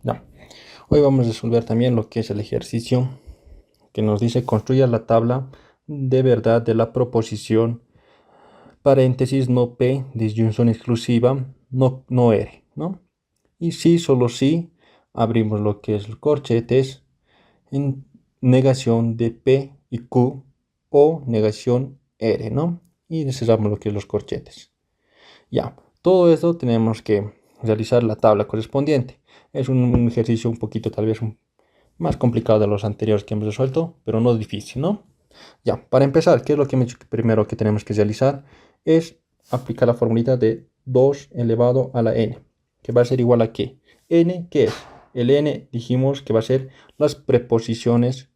No. Hoy vamos a resolver también lo que es el ejercicio que nos dice construya la tabla de verdad de la proposición paréntesis no P, disyunción exclusiva, no R, ¿no? Y si, solo si, abrimos lo que es el corchetes en negación de P y Q o negación R, ¿no? Y cerramos lo que es los corchetes. Ya, todo esto tenemos que realizar la tabla correspondiente. Es un ejercicio un poquito tal vez más complicado de los anteriores que hemos resuelto, pero no difícil, ¿no? Ya, para empezar, ¿qué es lo que primero que tenemos que realizar? Es aplicar la formulita de 2 elevado a la n, que va a ser igual a ¿qué? N, ¿qué es? El n dijimos que va a ser las proposiciones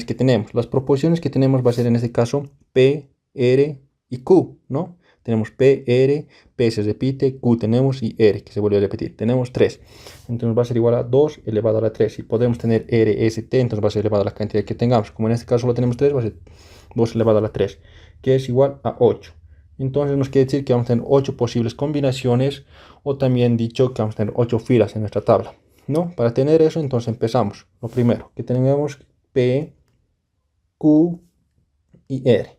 que tenemos. Las proposiciones que tenemos va a ser en este caso P, R y Q, ¿no? Tenemos P, R, P se repite, Q tenemos y R que se vuelve a repetir. Tenemos 3. Entonces va a ser igual a 2 elevado a la 3. Si podemos tener R, S, T, entonces va a ser elevado a la cantidad que tengamos. Como en este caso solo tenemos 3, va a ser 2 elevado a la 3, que es igual a 8. Entonces nos quiere decir que vamos a tener 8 posibles combinaciones, o también dicho que vamos a tener 8 filas en nuestra tabla, ¿no? Para tener eso, entonces empezamos. Lo primero, que tengamos P, Q y R.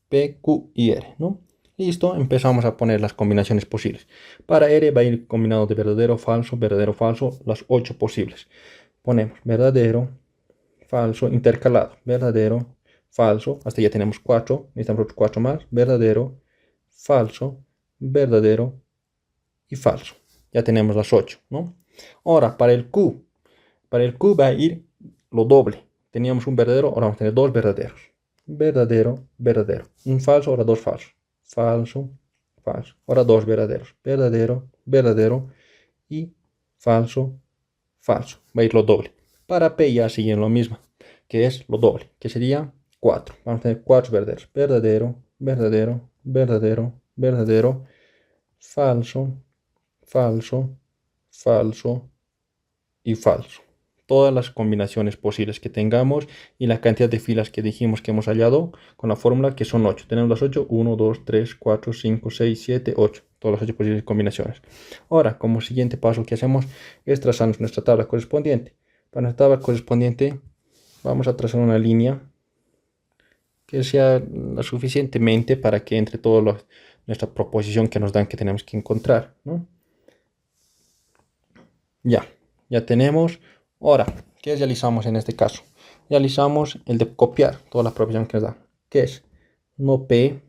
P, Q y R, ¿no? Listo, empezamos a poner las combinaciones posibles. Para R va a ir combinado de verdadero, falso, las 8 posibles. Ponemos verdadero, falso, intercalado, verdadero, falso, hasta ya tenemos 4, necesitamos otros 4 más, verdadero, falso, verdadero y falso. Ya tenemos las 8, ¿no? Ahora, para el Q va a ir lo doble. Teníamos un verdadero, ahora vamos a tener dos verdaderos. Verdadero, verdadero. Un falso, ahora dos falsos. Falso, falso. Ahora dos verdaderos. Verdadero, verdadero y falso, falso. Va a ir lo doble. Para P ya siguen lo mismo, que es lo doble, que sería 4. Vamos a tener 4 verdaderos. Verdadero, verdadero, verdadero, verdadero, falso, falso, falso y falso. Todas las combinaciones posibles que tengamos y la cantidad de filas que dijimos que hemos hallado con la fórmula, que son 8. Tenemos las 8, 1, 2, 3, 4, 5, 6, 7, 8. Todas las 8 posibles combinaciones. Ahora, como siguiente paso que hacemos es trazar nuestra tabla correspondiente. Para nuestra tabla correspondiente vamos a trazar una línea que sea lo suficientemente para que entre toda nuestra proposición que nos dan que tenemos que encontrar, ¿no? Ya tenemos. Ahora, ¿qué realizamos en este caso? Realizamos el de copiar toda la proposición que nos da, que es no P,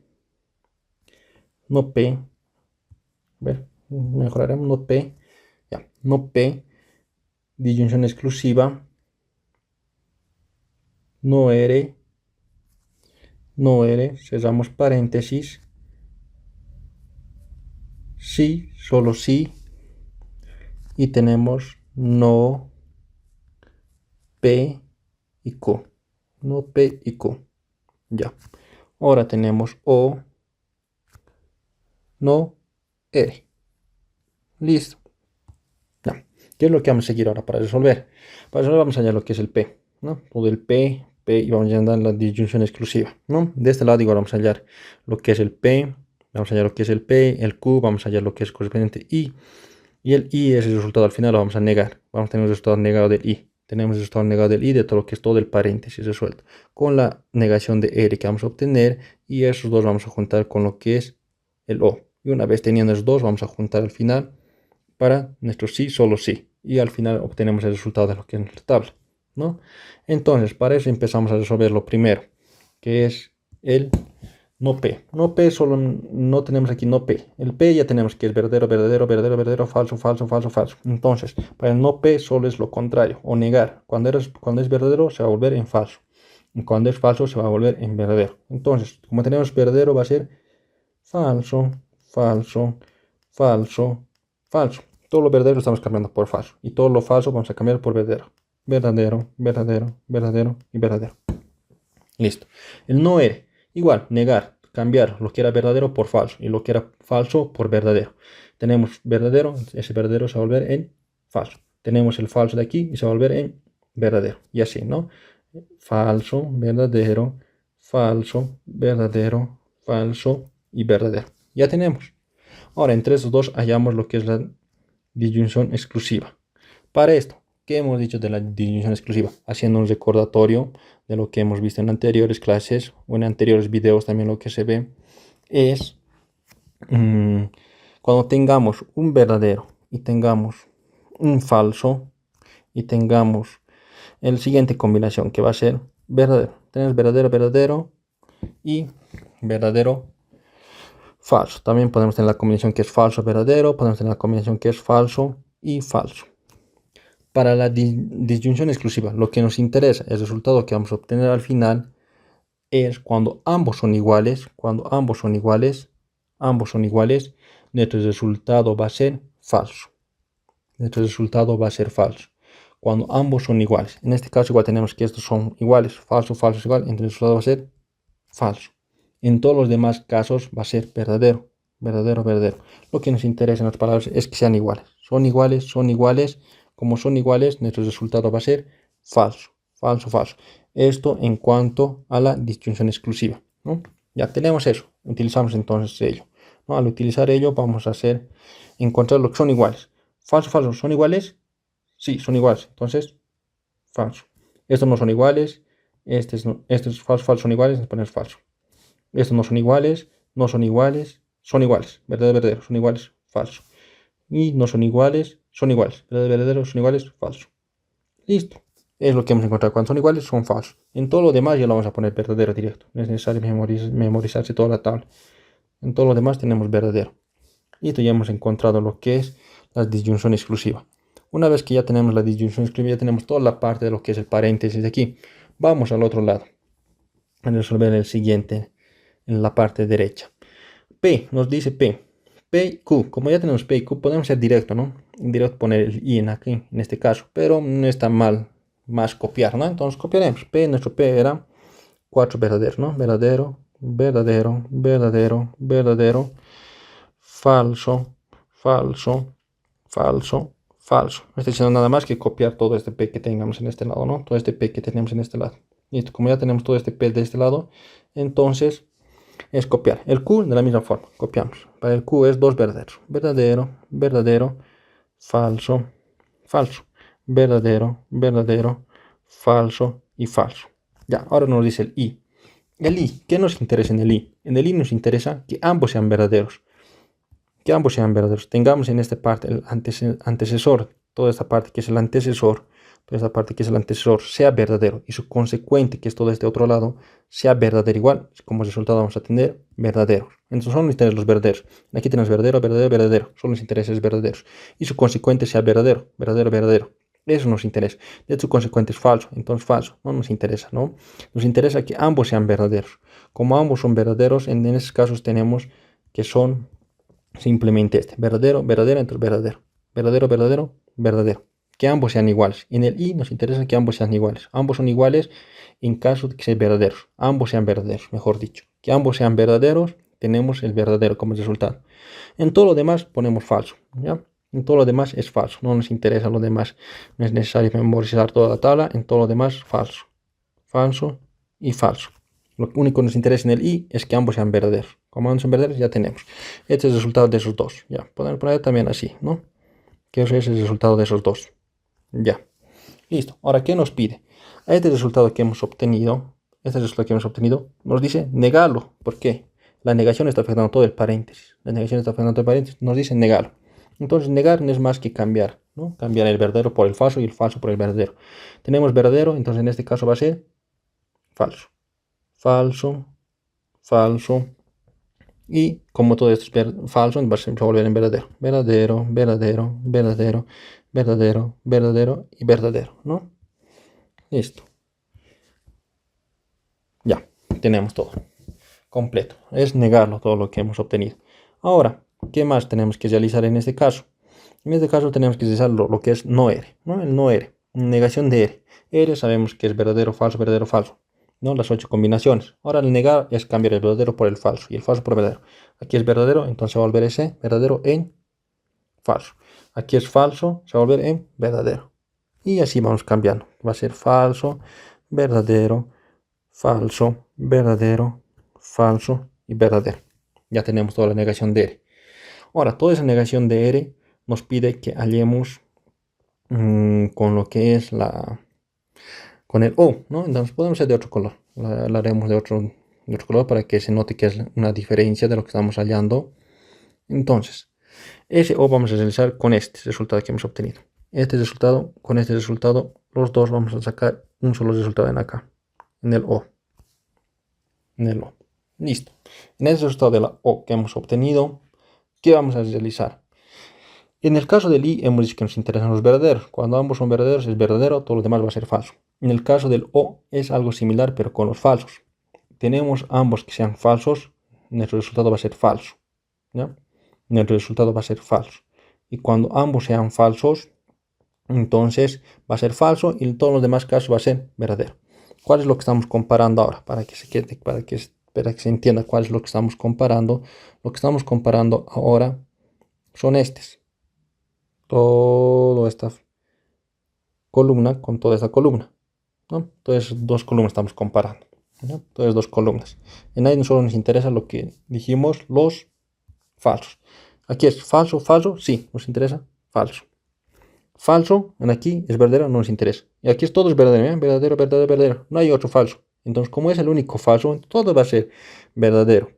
a ver, mejoraremos no P, ya, no P, disyunción exclusiva, no R, cerramos paréntesis, sí, solo sí, y tenemos no P y Q, no P y Q, ya. Ahora tenemos O, no R. Listo. Ya. ¿Qué es lo que vamos a seguir ahora para resolver? Para resolver vamos a hallar lo que es el P, ¿no? Todo el P, y vamos a hallar la disyunción exclusiva, ¿no? De este lado igual vamos a hallar lo que es el P, vamos a hallar lo que es el P, el Q, vamos a hallar lo que es correspondiente I, y el I es el resultado al final, lo vamos a negar. Vamos a tener el resultado negado del I. Tenemos el resultado negado del I de todo lo que es todo el paréntesis resuelto. Con la negación de R que vamos a obtener, y esos dos vamos a juntar con lo que es el O. Y una vez teniendo esos dos, vamos a juntar al final para nuestro sí, solo sí. Y al final obtenemos el resultado de lo que es nuestra tabla, ¿no? Entonces, para eso empezamos a resolver lo primero, que es el no P. No P, solo no tenemos aquí no P. El P ya tenemos que es verdadero, verdadero, verdadero, verdadero, falso, falso, falso, falso. Entonces, para el no P solo es lo contrario, o negar. Cuando es verdadero, se va a volver en falso. Y cuando es falso, se va a volver en verdadero. Entonces, como tenemos verdadero, va a ser falso, falso, falso, falso. Todo lo verdadero estamos cambiando por falso. Y todo lo falso vamos a cambiar por verdadero. Verdadero, verdadero, verdadero y verdadero. Listo. El no R. Igual, negar, cambiar lo que era verdadero por falso. Y lo que era falso por verdadero. Tenemos verdadero, ese verdadero se va a volver en falso. Tenemos el falso de aquí y se va a volver en verdadero. Y así, ¿no? Falso, verdadero, falso, verdadero, falso y verdadero. Ya tenemos. Ahora, entre esos dos hallamos lo que es la disyunción exclusiva. Para esto, ¿qué hemos dicho de la disyunción exclusiva? Haciendo un recordatorio de lo que hemos visto en anteriores clases o en anteriores videos, también lo que se ve es mm, cuando tengamos un verdadero y tengamos un falso y tengamos el siguiente combinación que va a ser verdadero. Tenemos verdadero, verdadero y verdadero, falso. También podemos tener la combinación que es falso, verdadero. Podemos tener la combinación que es falso y falso. Para la disyunción exclusiva, lo que nos interesa, el resultado que vamos a obtener al final es cuando ambos son iguales, ambos son iguales, nuestro resultado va a ser falso. Nuestro resultado va a ser falso. Cuando ambos son iguales. En este caso igual tenemos que estos son iguales, falso, falso, igual, entonces el resultado va a ser falso. En todos los demás casos va a ser verdadero, verdadero, verdadero. Lo que nos interesa en las palabras es que sean iguales. Son iguales, son iguales. Como son iguales, nuestro resultado va a ser falso, falso, falso. Esto en cuanto a la disyunción exclusiva, ¿no? Ya tenemos eso. Utilizamos entonces ello, ¿no? Al utilizar ello vamos a hacer encontrar lo que son iguales. Falso, falso, ¿son iguales? Sí, son iguales. Entonces, falso. Estos no son iguales. Estos falso, falso son iguales. Entonces ponemos falso. Estos no son iguales, no son iguales, son iguales, verdadero, verdadero, son iguales, falso. Y no son iguales, son iguales, verdadero, verdadero, son iguales, falso. Listo. Es lo que hemos encontrado. Cuando son iguales, son falsos. En todo lo demás ya lo vamos a poner verdadero directo. No es necesario memorizarse toda la tabla. En todo lo demás tenemos verdadero. Listo, ya hemos encontrado lo que es la disyunción exclusiva. Una vez que ya tenemos la disyunción exclusiva, ya tenemos toda la parte de lo que es el paréntesis de aquí. Vamos al otro lado. A resolver el siguiente en la parte derecha. P, nos dice P. P y Q. Como ya tenemos P y Q, podemos ser directo, ¿no? Directo poner el I en aquí, en este caso. Pero no está mal más copiar, ¿no? Entonces copiaremos. P, nuestro P era 4 verdaderos, ¿no? Verdadero, verdadero, verdadero, verdadero, falso, falso, falso, falso. No estoy diciendo nada más que copiar todo este P que tengamos en este lado, ¿no? Todo este P que tenemos en este lado. Listo, como ya tenemos todo este P de este lado, entonces es copiar. El Q de la misma forma, copiamos. Para el Q es dos verdaderos. Verdadero, verdadero, falso, falso. Verdadero, verdadero, falso y falso. Ya, ahora nos dice el I. El I, ¿qué nos interesa en el I? En el I nos interesa que ambos sean verdaderos. Que ambos sean verdaderos. Tengamos en esta parte el antecesor, toda esta parte que es el antecesor, toda esta parte que es el antecesor sea verdadero y su consecuente, que es todo este otro lado, sea verdadero igual. Como resultado vamos a tener verdadero. Entonces solo nos interesan los verdaderos. Aquí tenemos verdadero, verdadero, verdadero. Solo nos interesa verdaderos. Y su consecuente sea verdadero, verdadero, verdadero. Eso nos interesa. De hecho, su consecuente es falso. Entonces falso. No nos interesa, ¿no? Nos interesa que ambos sean verdaderos. Como ambos son verdaderos, en estos casos tenemos que son simplemente este, verdadero, verdadero, entonces verdadero, verdadero, verdadero, verdadero. Que ambos sean iguales. En el I nos interesa que ambos sean iguales. Ambos son iguales en caso de que sean verdaderos. Ambos sean verdaderos, mejor dicho. Que ambos sean verdaderos, tenemos el verdadero como resultado. En todo lo demás ponemos falso, ¿ya? En todo lo demás es falso. No nos interesa lo demás. No es necesario memorizar toda la tabla. En todo lo demás, falso. Falso y falso. Lo único que nos interesa en el I es que ambos sean verdaderos. Como ambos son verdaderos, ya tenemos. Este es el resultado de esos dos. Ya, podemos poner también así, ¿no? Que ese es el resultado de esos dos. Ya. Listo. Ahora, ¿qué nos pide? Este resultado que hemos obtenido, nos dice negarlo. ¿Por qué? La negación está afectando todo el paréntesis. La negación está afectando todo el paréntesis. Nos dice negarlo. Entonces, negar no es más que cambiar, ¿no? Cambiar el verdadero por el falso y el falso por el verdadero. Tenemos verdadero, entonces en este caso va a ser falso. Falso, falso. Y como todo esto es falso, va a volver en verdadero. Verdadero, verdadero, verdadero, verdadero, verdadero y verdadero, ¿no? Listo. Ya, tenemos todo. Completo. Es negarlo todo lo que hemos obtenido. Ahora, ¿qué más tenemos que realizar en este caso? En este caso tenemos que realizar lo que es no R, ¿no? El no R. Negación de R. R sabemos que es verdadero, falso, falso. ¿No? Las 8 combinaciones. Ahora el negar es cambiar el verdadero por el falso y el falso por verdadero. Aquí es verdadero, entonces va a volver ese verdadero en falso. Aquí es falso, se va a volver en verdadero. Y así vamos cambiando. Va a ser falso, verdadero, falso, verdadero, falso y verdadero. Ya tenemos toda la negación de R. Ahora, toda esa negación de R nos pide que hallemos con lo que es con el O, ¿no? Entonces podemos hacer de otro color. La haremos de otro color para que se note que es una diferencia de lo que estamos hallando. Entonces, ese O vamos a realizar con este resultado que hemos obtenido. Este resultado, con este resultado, los dos vamos a sacar un solo resultado en acá, en el O. En el O. Listo. En el resultado de la O que hemos obtenido, ¿qué vamos a realizar? En el caso del I hemos dicho que nos interesan los verdaderos. Cuando ambos son verdaderos es verdadero, todo lo demás va a ser falso. En el caso del O es algo similar pero con los falsos. Tenemos ambos que sean falsos, nuestro resultado va a ser falso. ¿Ya? Nuestro resultado va a ser falso. Y cuando ambos sean falsos, entonces va a ser falso y en todos los demás casos va a ser verdadero. ¿Cuál es lo que estamos comparando ahora? Para que se quede, para que se entienda cuál es lo que estamos comparando. Lo que estamos comparando ahora son estos. Toda esta columna con toda esta columna, ¿no? Entonces dos columnas estamos comparando, ¿no? Entonces dos columnas. En ahí solo nos interesa lo que dijimos, los falsos. Aquí es falso, falso, sí, nos interesa, falso. Falso, en aquí es verdadero, no nos interesa. Y aquí es todo es verdadero, ¿eh? Verdadero, verdadero, verdadero. No hay otro falso. Entonces, como es el único falso, todo va a ser verdadero,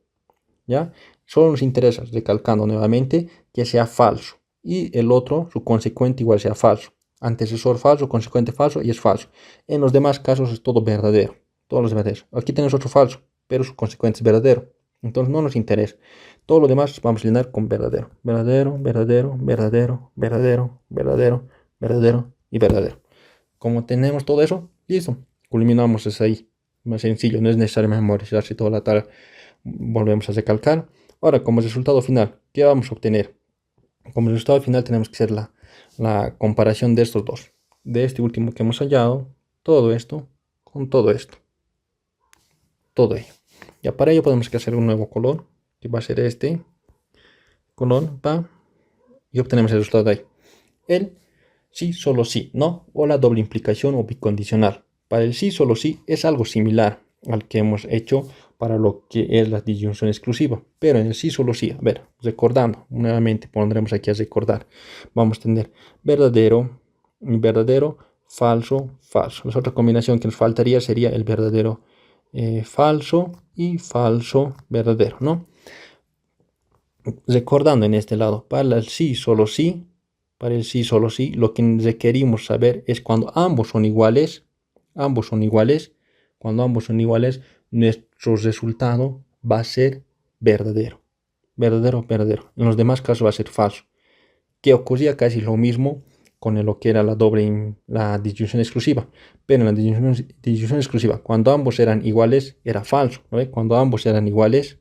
¿ya? Solo nos interesa, recalcando nuevamente, que sea falso. Y el otro, su consecuente, igual sea falso. Antecesor falso, consecuente falso y es falso. En los demás casos es todo verdadero. Todos los verdaderos. Aquí tenemos otro falso, pero su consecuente es verdadero. Entonces no nos interesa. Todo lo demás vamos a llenar con verdadero. Verdadero, verdadero, verdadero, verdadero, verdadero, verdadero y verdadero. Como tenemos todo eso, listo. Culminamos es ahí. Más sencillo, no es necesario memorizarse toda la tabla. Volvemos a recalcar. Ahora, como resultado final, ¿qué vamos a obtener? Como resultado final tenemos que hacer la comparación de estos dos. De este último que hemos hallado, todo esto con todo esto. Todo ello. Ya para ello podemos hacer un nuevo color, que va a ser este color, y obtenemos el resultado de ahí. El sí, solo sí, no, o la doble implicación o bicondicional. Para el sí, solo sí es algo similar al que hemos hecho para lo que es la disyunción exclusiva. Pero en el sí, solo sí, a ver, recordando, nuevamente pondremos aquí a recordar. Vamos a tener verdadero, verdadero, falso, falso. La otra combinación que nos faltaría sería el verdadero falso y falso verdadero, ¿no? Recordando en este lado, para el sí, solo sí, para el sí, solo sí, lo que requerimos saber es cuando ambos son iguales, cuando ambos son iguales, nuestro resultado va a ser verdadero, verdadero, verdadero. En los demás casos va a ser falso. Que ocurría casi lo mismo con lo que era la disyunción exclusiva. Pero en la disyunción exclusiva, cuando ambos eran iguales, era falso, ¿no? Cuando ambos eran iguales,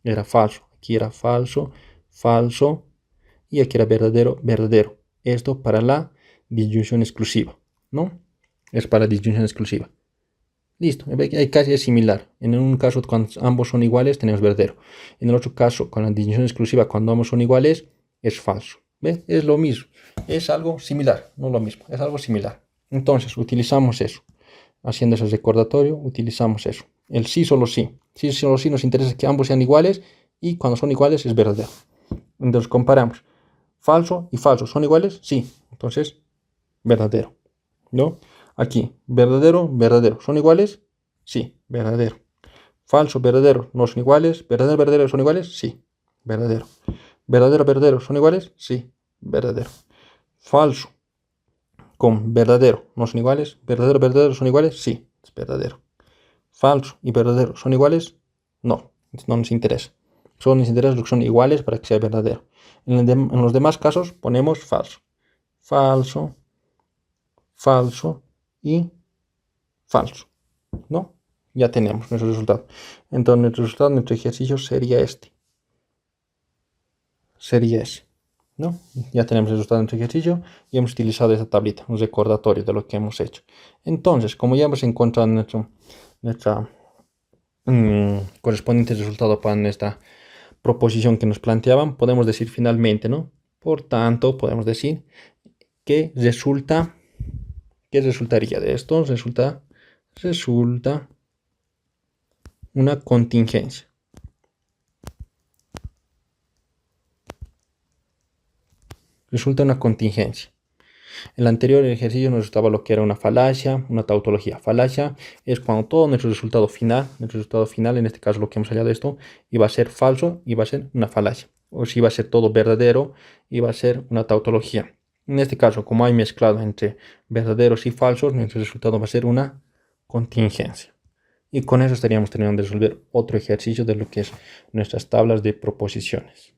era falso. Aquí era falso, falso, y aquí era verdadero, verdadero. Esto para la disyunción exclusiva, ¿no? Es para disyunción exclusiva. Listo, ahí casi es similar. En un caso, cuando ambos son iguales, tenemos verdadero. En el otro caso, con la disyunción exclusiva, cuando ambos son iguales, es falso. ¿Ve? Es lo mismo. Es algo similar, no lo mismo, es algo similar. Entonces, utilizamos eso. Haciendo ese recordatorio, utilizamos eso. El sí, solo sí. Sí, solo sí nos interesa que ambos sean iguales y cuando son iguales es verdadero. Entonces, comparamos. Falso y falso, ¿son iguales? Sí. Entonces, verdadero, ¿no? Aquí, verdadero, verdadero. ¿Son iguales? Sí, verdadero. Falso, verdadero, ¿no son iguales? Verdadero, verdadero, ¿son iguales? Sí, verdadero. Verdadero, verdadero, ¿son iguales? Sí, verdadero. Falso con verdadero, ¿no son iguales? Verdadero, verdadero, ¿son iguales? Sí, es verdadero. Falso y verdadero, ¿son iguales? No, no nos interesa. Solo nos interesa lo que son iguales para que sea verdadero. En los demás casos ponemos falso. Falso, falso y falso, ¿no? Ya tenemos nuestro resultado. Entonces nuestro resultado, nuestro ejercicio sería este. Sería ese, ¿no? Ya tenemos el resultado de nuestro ejercicio y hemos utilizado esta tablita, un recordatorio de lo que hemos hecho. Entonces, como ya hemos encontrado nuestra correspondiente resultado para nuestra proposición que nos planteaban, podemos decir finalmente, ¿no? Por tanto, podemos decir que ¿qué resultaría de esto? Resulta una contingencia. Resulta una contingencia. El anterior ejercicio nos resultaba lo que era una falacia, una tautología. Falacia es cuando todo nuestro resultado final, en este caso lo que hemos hallado esto, iba a ser falso, iba a ser una falacia. O si iba a ser todo verdadero, iba a ser una tautología. En este caso, como hay mezclado entre verdaderos y falsos, nuestro resultado va a ser una contingencia. Y con eso estaríamos terminando de resolver otro ejercicio de lo que es nuestras tablas de proposiciones.